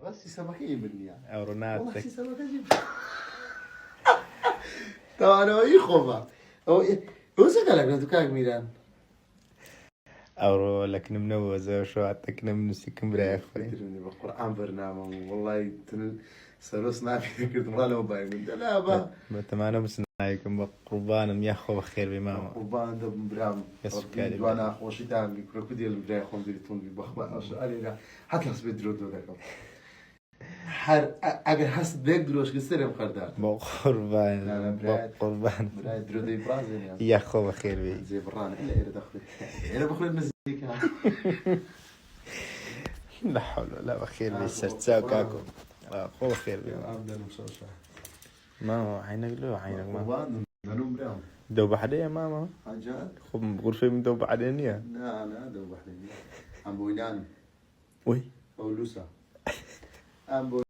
بس سمكية مني يعني والله أوروناتك سمكة طبعا هو يخوفا هو سكالك نتوكاك ميلان أورو لك نمنوزة وشو عتك نمنسيكم براي أخوي تدري بالقرآن برنامج والله سلوسنا في كنت ما له باي من لا با بتمانا مسنايكم بقربان مياخو بخير بماما قربان ده برام يسكالي وانا خوشي تام كروكوديل برا خون ديرتون بخبا علينا حتى لس بدرو دو داك حر اگر حس ديك دروش كسر مخردات بقربان بقربان برا درو دي برازيل يعني ياخو بخير بي زي بران الا اير دخل انا بخل المزيكا لا حول ولا بخير بي سرتساو كاكو خو بخير بي عندنا مشوشة ما هو عينك له عينك ما قربان نانو برام دوب بعدين يا ماما حاجات خب بغرفة من دوب بعدين يا لا دو بحلين عم بوينان وي او لوسا عم